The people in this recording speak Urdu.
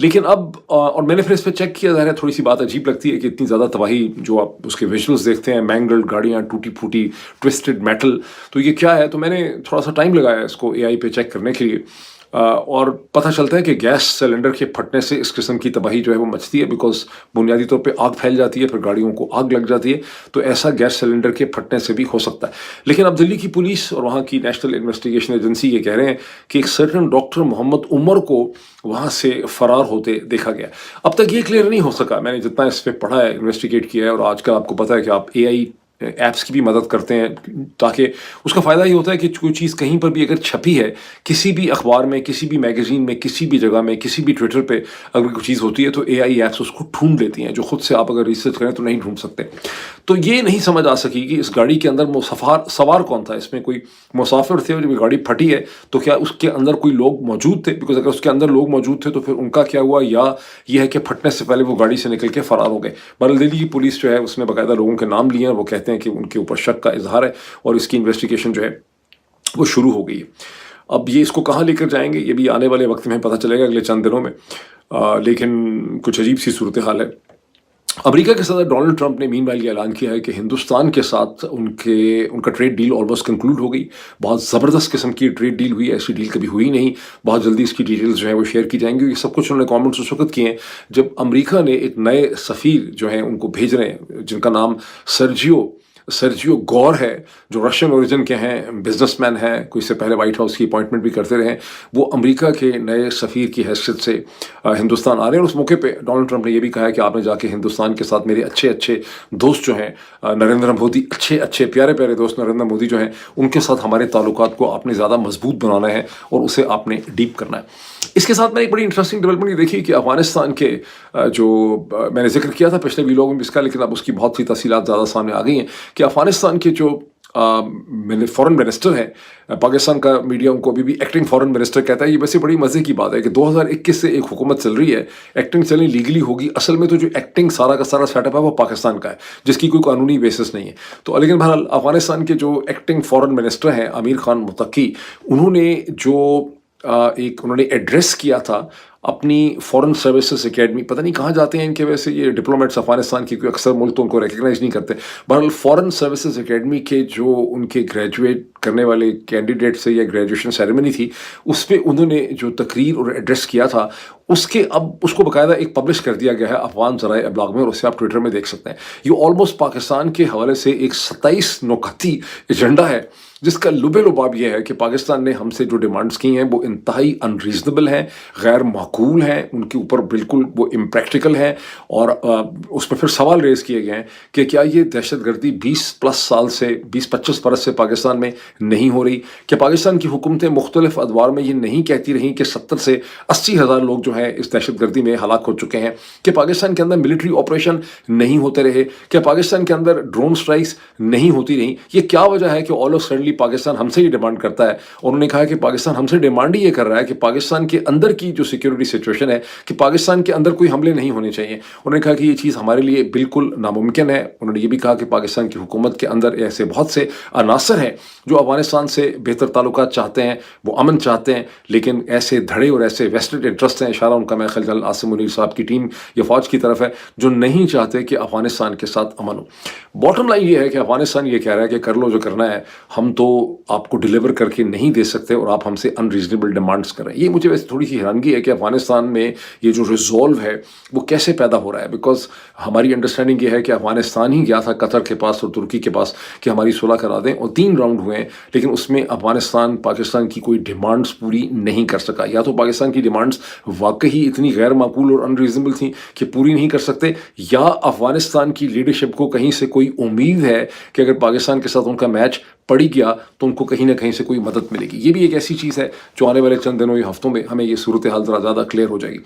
لیکن اب اور میں نے پھر اس پہ چیک کیا، ظاہر ہے تھوڑی سی بات عجیب لگتی ہے کہ اتنی زیادہ تباہی جو آپ اس کے ویژولز دیکھتے ہیں، مینگلڈ گاڑیاں، ٹوٹی پھوٹی ٹوسٹڈ میٹل، تو یہ کیا ہے؟ تو میں نے تھوڑا سا ٹائم لگایا اس کو اے آئی پہ چیک کرنے کے لیے، اور پتہ چلتا ہے کہ گیس سلنڈر کے پھٹنے سے اس قسم کی تباہی جو ہے وہ مچتی ہے، بیکاز بنیادی طور پہ آگ پھیل جاتی ہے، پھر گاڑیوں کو آگ لگ جاتی ہے، تو ایسا گیس سلنڈر کے پھٹنے سے بھی ہو سکتا ہے۔ لیکن اب دلی کی پولیس اور وہاں کی نیشنل انویسٹیگیشن ایجنسی یہ کہہ رہے ہیں کہ ایک سرٹن ڈاکٹر محمد عمر کو وہاں سے فرار ہوتے دیکھا گیا۔ اب تک یہ کلیئر نہیں ہو سکا، میں نے جتنا اس پہ پڑھا ہے، انویسٹیگیٹ کیا ہے، اور آج کل آپ کو پتہ ہے کہ آپ اے آئی ایپس کی بھی مدد کرتے ہیں، تاکہ اس کا فائدہ یہ ہوتا ہے کہ کوئی چیز کہیں پر بھی اگر چھپی ہے، کسی بھی اخبار میں، کسی بھی میگزین میں، کسی بھی جگہ میں، کسی بھی ٹویٹر پہ اگر کوئی چیز ہوتی ہے تو اے آئی ایپس اس کو ڈھونڈ لیتی ہیں، جو خود سے آپ اگر ریسرچ کریں تو نہیں ڈھونڈ سکتے۔ تو یہ نہیں سمجھ آ سکی کہ اس گاڑی کے اندر سوار کون تھا، اس میں کوئی مسافر تھے، اور جب گاڑی پھٹی ہے تو کیا اس کے اندر کوئی لوگ موجود تھے؟ بیکاز اگر اس کے اندر لوگ موجود تھے تو پھر ان کا کیا ہوا، یا یہ ہے کہ پھٹنے سے پہلے وہ گاڑی سے نکل کے فرار ہو گئے۔ بہرحال دلی کی پولیس جو ہے اس نے باقاعدہ لوگوں کے نام لیے ہیں، وہ کہتے ہیں کہ ان کے اوپر شک کا اظہار ہے اور اس کی انویسٹیگیشن جو ہے وہ شروع ہو گئی ہے۔ اب یہ اس کو کہاں لے کر جائیں گے یہ بھی آنے والے وقت میں پتہ چلے گا، اگلے چند دنوں میں، لیکن کچھ عجیب سی صورتحال ہے۔ امریکہ کے صدر ڈونلڈ ٹرمپ نے مین وائل یہ اعلان کیا ہے کہ ہندوستان کے ساتھ ان کا ٹریڈ ڈیل آلموسٹ کنکلوڈ ہو گئی۔ بہت زبردست قسم کی ٹریڈ ڈیل ہوئی، ایسی ڈیل کبھی ہوئی نہیں۔ بہت جلدی اس کی ڈیٹیلز جو ہیں وہ شیئر کی جائیں گی۔ یہ سب کچھ انہوں نے کامنٹس اس وقت کیے ہیں جب امریکہ نے ایک نئے سفیر جو ہیں ان کو بھیج رہے ہیں، جن کا نام سرجیو گور ہے، جو رشین اوریجن کے ہیں، بزنس مین ہیں، کوئی سے پہلے وائٹ ہاؤس کی اپوائنٹمنٹ بھی کرتے رہے ہیں، وہ امریکہ کے نئے سفیر کی حیثیت سے ہندوستان آ رہے ہیں۔ اور اس موقع پہ ڈونلڈ ٹرمپ نے یہ بھی کہا ہے کہ آپ نے جا کے ہندوستان کے ساتھ میرے اچھے دوست جو ہیں نریندر مودی، اچھے پیارے دوست نریندر مودی جو ہیں، ان کے ساتھ ہمارے تعلقات کو آپ نے زیادہ مضبوط بنانا ہے اور اسے آپ نے ڈیپ کرنا ہے۔ اس کے ساتھ میں ایک بڑی انٹرسٹنگ ڈیولپمنٹ یہ دیکھی کہ افغانستان کے جو میں نے ذکر کیا تھا پچھلے ویلوگ میں بھی اس کا، لیکن اب اس کی بہت سی تفصیلات زیادہ سامنے آ گئی ہیں کہ افغانستان کے جو فورن منسٹر ہے، پاکستان کا میڈیا ان کو ابھی بھی ایکٹنگ فورن منسٹر کہتا ہے۔ یہ ویسے بڑی مزے کی بات ہے کہ 2021 سے ایک حکومت چل رہی ہے، ایکٹنگ چلیں لیگلی ہوگی، اصل میں تو جو ایکٹنگ سارا کا سارا سیٹ اپ ہے وہ پاکستان کا ہے، جس کی کوئی قانونی بیسس نہیں ہے۔ تو لیکن بہرحال افغانستان کے جو ایکٹنگ فورن منسٹر ہیں امیر خان متقی، انہوں نے جو انہوں نے ایڈریس کیا تھا اپنی فورن سروسز اکیڈمی، پتہ نہیں کہاں جاتے ہیں ان کے ویسے یہ ڈپلومیٹس افغانستان کی، کوئی اکثر ملک تو ان کو ریکگنائز نہیں کرتے۔ بہرحال فورن سروسز اکیڈمی کے جو ان کے گریجویٹ کرنے والے کینڈیڈیٹ سے یا گریجویشن سیریمنی تھی، اس پہ انہوں نے جو تقریر اور ایڈریس کیا تھا، اس کے اب اس کو باقاعدہ ایک پبلش کر دیا گیا ہے افغان ذرائع ابلاغ میں، اور اسے آپ ٹویٹر میں دیکھ سکتے ہیں۔ یہ آلموسٹ پاکستان کے حوالے سے ایک 27 نکاتی ایجنڈا ہے، جس کا لباب یہ ہے کہ پاکستان نے ہم سے جو ڈیمانڈز کی ہیں وہ انتہائی انریزنبل ہیں، غیر معقول ہیں، ان کے اوپر بالکل وہ امپریکٹیکل ہیں، اور اس پہ پھر سوال ریز کیے گئے ہیں کہ کیا یہ دہشت گردی 20+ سال سے 20-25 برس سے پاکستان میں نہیں ہو رہی؟ کہ پاکستان کی حکومتیں مختلف ادوار میں یہ نہیں کہتی رہیں کہ 70 سے 80 ہزار لوگ جو ہیں اس دہشت گردی میں ہلاک ہو چکے ہیں؟ کہ پاکستان کے اندر ملٹری آپریشن نہیں ہوتے رہے؟ کہ پاکستان کے اندر ڈرون سٹرائکس نہیں ہوتی رہیں؟ یہ کیا وجہ ہے کہ آل آف سڈنلی پاکستان ہم سے یہ ڈیمانڈ کرتا ہے؟ اور انہوں نے کہا کہ پاکستان ہم سے ڈیمانڈ ہی یہ کر رہا ہے کہ پاکستان کے اندر کی جو سیکیورٹی سچویشن ہے، کہ پاکستان کے اندر کوئی حملے نہیں ہونے چاہیے۔ انہوں نے کہا کہ یہ چیز ہمارے لیے بالکل ناممکن ہے۔ انہوں نے یہ بھی کہا کہ پاکستان کی حکومت کے اندر ایسے بہت سے عناصر ہیں جو افغانستان سے بہتر تعلقات چاہتے ہیں، وہ امن چاہتے ہیں، لیکن ایسے دھڑے اور ایسے ویسٹڈ انٹرسٹ ہیں، اشارہ ان کا میں خیال جنرل عاصم منیر صاحب کی ٹیم یا فوج کی طرف ہے، جو نہیں چاہتے کہ افغانستان کے ساتھ امن ہو۔ باٹم لائن یہ ہے کہ افغانستان یہ کہہ رہا ہے کہ کر لو جو کرنا ہے، ہم تو آپ کو ڈیلیور کر کے نہیں دے سکتے، اور آپ ہم سے انریزنیبل ڈیمانڈس کر رہے ہیں۔ یہ مجھے ویسے تھوڑی سی حیرانگی ہے کہ افغانستان میں یہ جو ریزولو ہے وہ کیسے پیدا ہو رہا ہے، بیکاز ہماری انڈرسٹینڈنگ یہ ہے کہ افغانستان ہی گیا تھا قطر کے پاس اور ترکی کے پاس کہ ہماری صلح کرا دیں، اور 3 راؤنڈ ہوئے ہیں، لیکن اس میں افغانستان پاکستان کی کوئی ڈیمانڈس پوری نہیں کر سکا۔ یا تو پاکستان کی ڈیمانڈس واقعی اتنی غیر معقول اور انریزنیبل تھیں کہ پوری نہیں کر سکتے، یا افغانستان کی لیڈرشپ کو کہیں سے کوئی امید ہے کہ اگر پاکستان کے ساتھ ان کا میچ پڑی گیا تو ان کو کہیں نہ کہیں سے کوئی مدد ملے گی۔ یہ بھی ایک ایسی چیز ہے جو آنے والے چند دنوں یا ہفتوں میں ہمیں یہ صورتحال ذرا زیادہ کلیئر ہو جائے گی۔